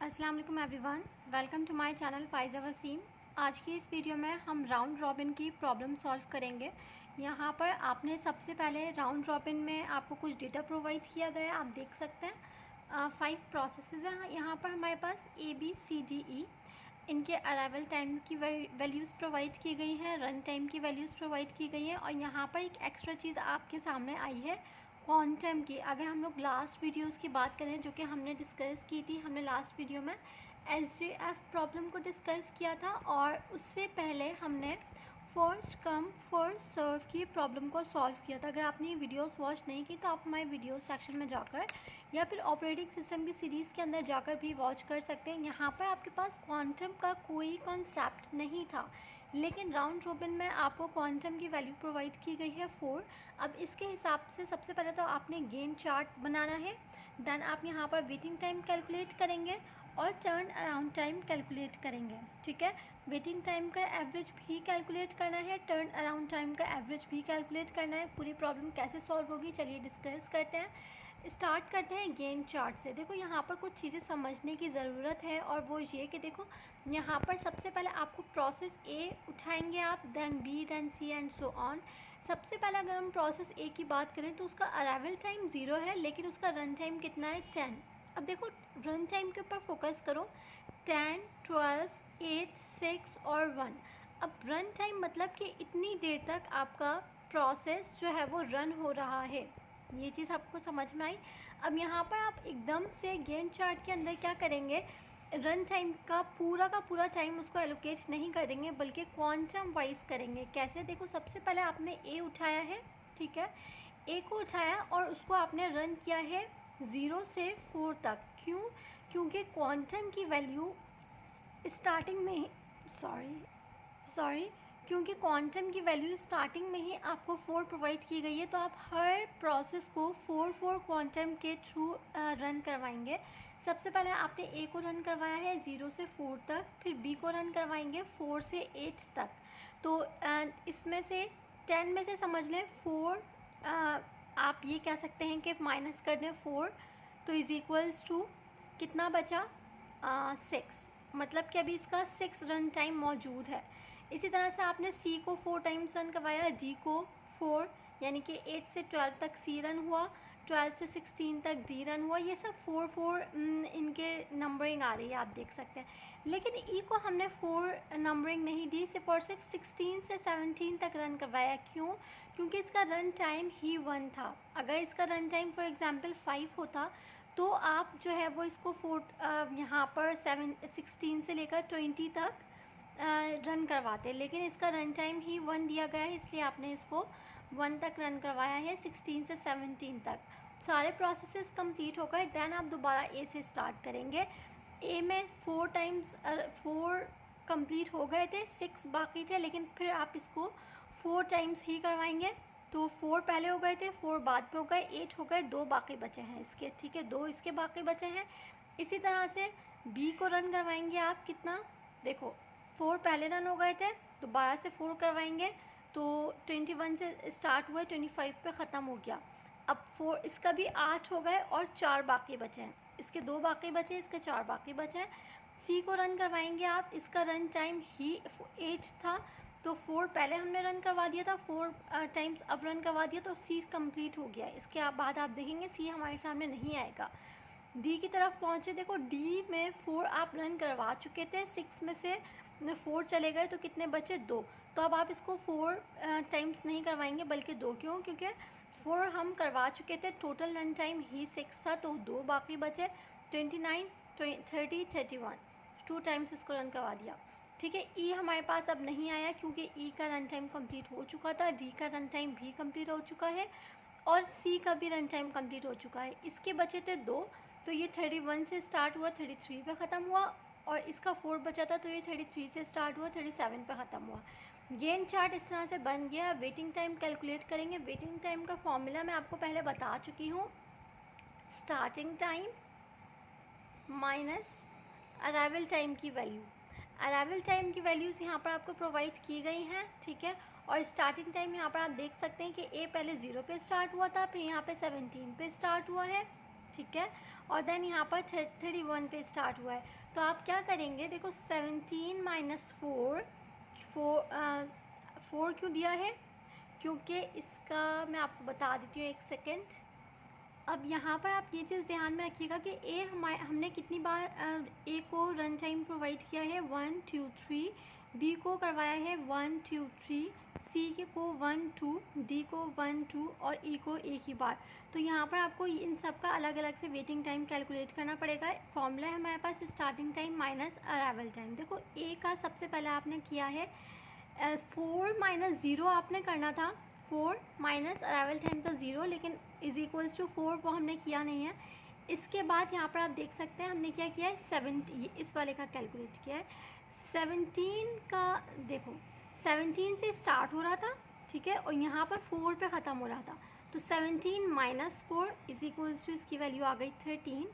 अस्सलाम वालेकुम everyone, welcome to my channel Faiza Waseem. आज की इस वीडियो में हम राउंड रॉबिन की प्रॉब्लम सॉल्व करेंगे। यहाँ पर आपने सबसे पहले राउंड रॉबिन में आपको कुछ डेटा प्रोवाइड किया गया है, आप देख सकते हैं 5 प्रोसेसेस हैं यहाँ पर हमारे पास ABCDE। इनके अराइवल टाइम की वैल्यूज़ प्रोवाइड की गई हैं, रन टाइम की वैल्यूज़ प्रोवाइड की गई हैं और यहाँ पर एक एक्स्ट्रा चीज़ आपके सामने आई है क्वांटम की। अगर हम लोग लास्ट वीडियोस की बात करें जो कि हमने डिस्कस की थी, हमने लास्ट वीडियो में SJF प्रॉब्लम को डिस्कस किया था और उससे पहले हमने फर्स्ट कम फर्स्ट सर्व की प्रॉब्लम को सॉल्व किया था। अगर आपने वीडियोस वॉच नहीं की तो आप हमारे वीडियो सेक्शन में जाकर या फिर ऑपरेटिंग सिस्टम की सीरीज़ के अंदर जाकर भी वॉच कर सकते हैं। यहाँ पर आपके पास क्वांटम का कोई कॉन्सेप्ट नहीं था, लेकिन राउंड रॉबिन में आपको क्वांटम की वैल्यू प्रोवाइड की गई है 4। अब इसके हिसाब से सबसे पहले तो आपने गेन चार्ट बनाना है, देन आप यहाँ पर वेटिंग टाइम कैलकुलेट करेंगे और टर्न अराउंड टाइम कैलकुलेट करेंगे। ठीक है, वेटिंग टाइम का एवरेज भी कैलकुलेट करना है, टर्न अराउंड टाइम का एवरेज भी कैलकुलेट करना है। पूरी प्रॉब्लम कैसे सॉल्व होगी चलिए डिस्कस करते हैं। स्टार्ट करते हैं गेन चार्ट से। देखो यहाँ पर कुछ चीज़ें समझने की ज़रूरत है और वो ये कि देखो यहाँ पर सबसे पहले आपको प्रोसेस ए उठाएंगे आप, then B, then C and so on. सबसे पहले अगर हम प्रोसेस ए की बात करें तो उसका अराइवल टाइम 0 है, लेकिन उसका रन टाइम कितना है 10। अब देखो रन टाइम के ऊपर फोकस करो, 10, 12, 8, 6 और 1। अब रन टाइम मतलब कि इतनी देर तक आपका प्रोसेस जो है वो रन हो रहा है, ये चीज़ आपको समझ में आई। अब यहाँ पर आप एकदम से गेन चार्ट के अंदर क्या करेंगे, रन टाइम का पूरा टाइम उसको एलोकेट नहीं कर देंगे बल्कि क्वांटम वाइज करेंगे। कैसे, देखो सबसे पहले आपने ए उठाया है, ठीक है, ए को उठाया और उसको आपने रन किया है 0 से 4 तक। क्यों? क्योंकि क्वांटम की वैल्यू स्टार्टिंग में ही सॉरी क्योंकि क्वांटम की वैल्यू स्टार्टिंग में ही आपको 4 प्रोवाइड की गई है, तो आप हर प्रोसेस को 4 क्वांटम के थ्रू रन करवाएंगे। सबसे पहले आपने ए को रन करवाया है 0 से 4 तक, फिर बी को रन करवाएंगे 4 से 8 तक। तो इसमें से 10 में से समझ लें 4, आप ये कह सकते हैं कि माइनस कर दें 4, तो इज़ इक्वल्स टू कितना बचा 6। मतलब कि अभी इसका 6 रन टाइम मौजूद है। इसी तरह से आपने सी को 4 टाइम्स रन करवाया, डी को 4, यानी कि 8 से 12 तक सी रन हुआ, 12 से 16 तक डी रन हुआ। ये सब 4 इनके नंबरिंग आ रही है, आप देख सकते हैं। लेकिन ई को हमने 4 नंबरिंग नहीं दी, सिर्फ और सिर्फ 16 से 17 तक रन करवाया। क्यों? क्योंकि इसका रन टाइम ही 1 था। अगर इसका रन टाइम फॉर एग्ज़ाम्पल 5 होता तो आप जो है वो इसको यहाँ पर 16 से लेकर 20 तक रन करवाते, लेकिन इसका रन टाइम ही 1 दिया गया है, इसलिए आपने इसको 1 तक रन करवाया है, 16 से 17 तक। सारे प्रोसेसेस कंप्लीट हो गए, देन आप दोबारा ए से स्टार्ट करेंगे। ए में 4 कंप्लीट हो गए थे, 6 बाकी थे, लेकिन फिर आप इसको 4 टाइम्स ही करवाएंगे। तो 4 पहले हो गए थे, 4 बाद में हो गए, 8 हो गए, 2 बाकी बचे हैं इसके, ठीक है, 2 इसके बाकी बचे हैं। इसी तरह से बी को रन करवाएंगे आप, कितना देखो 4 पहले रन हो गए थे, दोबारा से 4 करवाएंगे तो 21 से स्टार्ट हुआ, 25 पे ख़त्म हो गया। अब 4 इसका भी 8 हो गए और 4 बाकी बचे हैं, इसके 2 बाकी बचे, इसके 4 बाकी बचे हैं। सी को रन करवाएंगे आप, इसका रन टाइम ही 8 था, तो 4 पहले हमने रन करवा दिया था, 4 टाइम्स अब रन करवा दिया, तो सी कंप्लीट हो गया। इसके बाद आप देखेंगे सी हमारे सामने नहीं आएगा। डी की तरफ पहुँचे, देखो डी में 4 आप रन करवा चुके थे, 6 में से 4 चले गए तो कितने बचे 2। तो अब आप इसको 4 टाइम्स नहीं करवाएंगे बल्कि 2, क्यों? क्योंकि 4 हम करवा चुके थे, टोटल रन टाइम ही 6 था, तो 2 बाकी बचे, 29, 30, 31, 2 टाइम्स इसको रन करवा दिया। ठीक है, ई हमारे पास अब नहीं आया क्योंकि ई का रन टाइम कंप्लीट हो चुका था, डी का रन टाइम भी कंप्लीट हो चुका है और सी का भी रन टाइम कंप्लीट हो चुका है। इसके बचे थे 2, तो ये 31 से स्टार्ट हुआ, 33 पे ख़त्म हुआ, और इसका 4 बचा था तो ये 33 से स्टार्ट हुआ, 37 पे ख़त्म हुआ। गेन चार्ट इस तरह से बन गया। वेटिंग टाइम कैलकुलेट करेंगे। वेटिंग टाइम का फॉर्मूला मैं आपको पहले बता चुकी हूँ, starting time minus arrival time की वैल्यू। अराइवल टाइम की वैल्यूज़ यहाँ पर आपको प्रोवाइड की गई हैं, ठीक है। और स्टार्टिंग टाइम यहाँ पर आप देख सकते हैं कि ए पहले 0 पे स्टार्ट हुआ था, फिर यहाँ पे 17 पे स्टार्ट हुआ है, ठीक है, और देन यहाँ पर 31 पे स्टार्ट हुआ है। तो आप क्या करेंगे, देखो 17 माइनस 4 क्यों दिया है, क्योंकि इसका मैं आपको बता देती हूँ, एक सेकेंड। अब यहाँ पर आप ये चीज़ ध्यान में रखिएगा कि हमने कितनी बार ए को रन टाइम प्रोवाइड किया है, 1 2 3, बी को करवाया है 1 2 3, सी को 1 2, डी को 1 2 और ई को एक ही बार। तो यहाँ पर आपको इन सब का अलग अलग से वेटिंग टाइम कैलकुलेट करना पड़ेगा। फॉर्मूला है हमारे पास starting time minus arrival time. देखो ए का सबसे पहले आपने किया है 4 माइनस 0 आपने करना था, 4 माइनस अराइवल टाइम था 0, लेकिन इज इक्वल्स टू 4 वो हमने किया नहीं है। इसके बाद यहाँ पर आप देख सकते हैं हमने क्या किया है, 70 इस वाले का कैलकुलेट किया है। 17 का देखो 17 से स्टार्ट हो रहा था, ठीक है, और यहाँ पर 4 पे ख़त्म हो रहा था। तो 17 माइनस 4 इज इक्वल्स टू इसकी वैल्यू आ गई 13।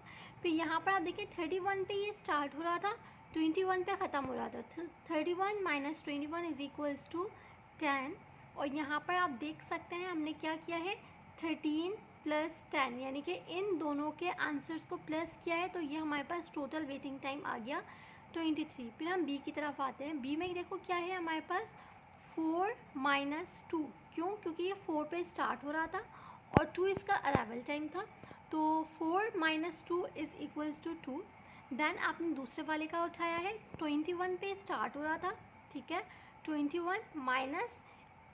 फिर यहाँ पर आप देखिए 31 पे ये स्टार्ट हो रहा था, 21 पे ख़त्म हो रहा था। 31 माइनस 21 इज इक्वल्स टू 10। और यहाँ पर आप देख सकते हैं हमने क्या किया है, 13 प्लस 10, यानी कि इन दोनों के आंसर्स को प्लस किया है। तो ये हमारे पास टोटल वेटिंग टाइम आ गया 23। फिर हम बी की तरफ आते हैं। बी में देखो क्या है हमारे पास, 4 माइनस 2, क्यों, क्योंकि ये 4 पे स्टार्ट हो रहा था और 2 इसका अराइवल टाइम था। तो 4 minus 2 is equals to 2। Then आपने दूसरे वाले का उठाया है, 21 पे स्टार्ट हो रहा था, ठीक है, 21 माइनस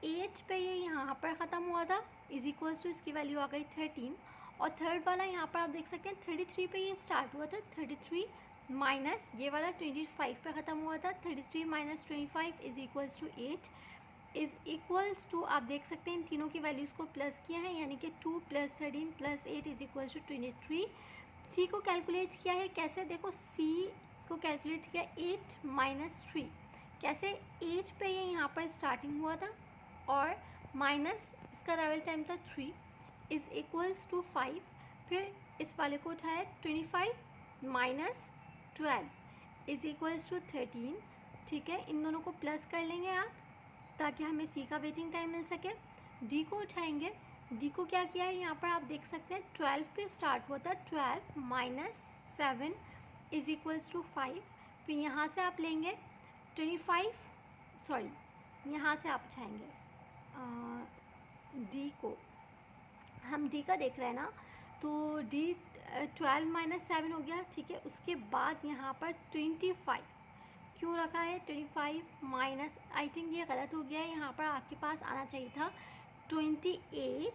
8 पे ये यहाँ पर ख़त्म हुआ था, इज इक्वल्स टू इसकी वैल्यू आ गई 13। और थर्ड वाला यहाँ पर आप देख सकते हैं 33 पे ये स्टार्ट हुआ था, 33 माइनस ये वाला 25 पे ख़त्म हुआ था, 33 minus 25 is equals to 8, is equals to आप देख सकते हैं इन तीनों की वैल्यूज़ को प्लस किया है, यानी कि 2 plus 13 plus 8 is equals to 23। C को कैलकुलेट किया है कैसे, देखो सी को कैलकुलेट किया 8 माइनस 3, कैसे 8 पे ये यहाँ पर स्टार्टिंग हुआ था और माइनस इसका अराइवल टाइम था 3 इज़ इक्वल्स टू 5। फिर इस वाले को उठाया 25 माइनस 12 इज़ इक्वल्स टू 13, ठीक है, इन दोनों को प्लस कर लेंगे आप ताकि हमें सी का वेटिंग टाइम मिल सके। डी को उठाएंगे, डी को क्या किया है यहाँ पर आप देख सकते हैं 12 पे स्टार्ट हुआ था, 12 माइनस 7 इज़ इक्वल्स टू 5। फिर यहाँ से आप लेंगे 25, सॉरी यहाँ से आप उठाएंगे डी को, हम डी का देख रहे हैं ना, तो डी 12 माइनस 7 हो गया, ठीक है। उसके बाद यहाँ पर 25 क्यों रखा है, 25 माइनस, आई थिंक ये गलत हो गया है, यहाँ पर आपके पास आना चाहिए था 29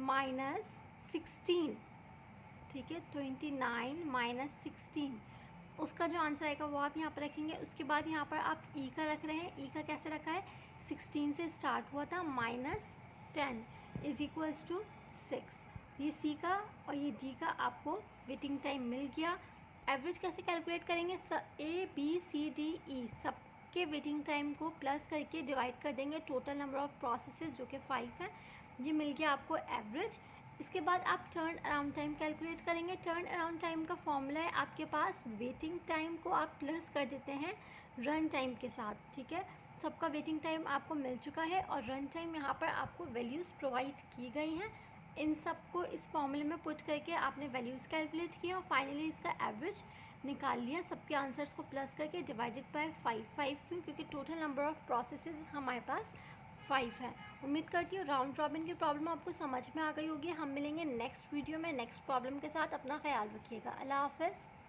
माइनस 16, ठीक है, 29 माइनस 16, उसका जो आंसर आएगा वो आप यहाँ पर रखेंगे। उसके बाद यहाँ पर आप ई का रख रहे हैं, ई का कैसे रखा है, 16 से स्टार्ट हुआ था माइनस 10 इज इक्वल्स टू 6। ये सी का और ये डी का आपको वेटिंग टाइम मिल गया। एवरेज कैसे कैलकुलेट करेंगे, A B C D E सबके वेटिंग टाइम को प्लस करके डिवाइड कर देंगे टोटल नंबर ऑफ़ प्रोसेसेस जो कि 5 है, ये मिल गया आपको एवरेज। इसके बाद आप टर्न अराउंड टाइम कैलकुलेट करेंगे। टर्न अराउंड टाइम का फॉर्मूला है आपके पास, वेटिंग टाइम को आप प्लस कर देते हैं रन टाइम के साथ, ठीक है। सबका वेटिंग टाइम आपको मिल चुका है और रन टाइम यहाँ पर आपको वैल्यूज़ प्रोवाइड की गई हैं। इन सब को इस फॉर्मूले में पुट करके आपने वैल्यूज़ कैलकुलेट किया और फाइनली इसका एवरेज निकाल लिया, सबके आंसर्स को प्लस करके डिवाइडेड बाय 5 क्यों, क्योंकि टोटल नंबर ऑफ़ प्रोसेसेस हमारे पास 5 है। उम्मीद करती हूँ राउंड रॉबिन की प्रॉब्लम आपको समझ में आ गई होगी। हम मिलेंगे नेक्स्ट वीडियो में नेक्स्ट प्रॉब्लम के साथ। अपना ख्याल रखिएगा। अल्लाह हाफ़िज़।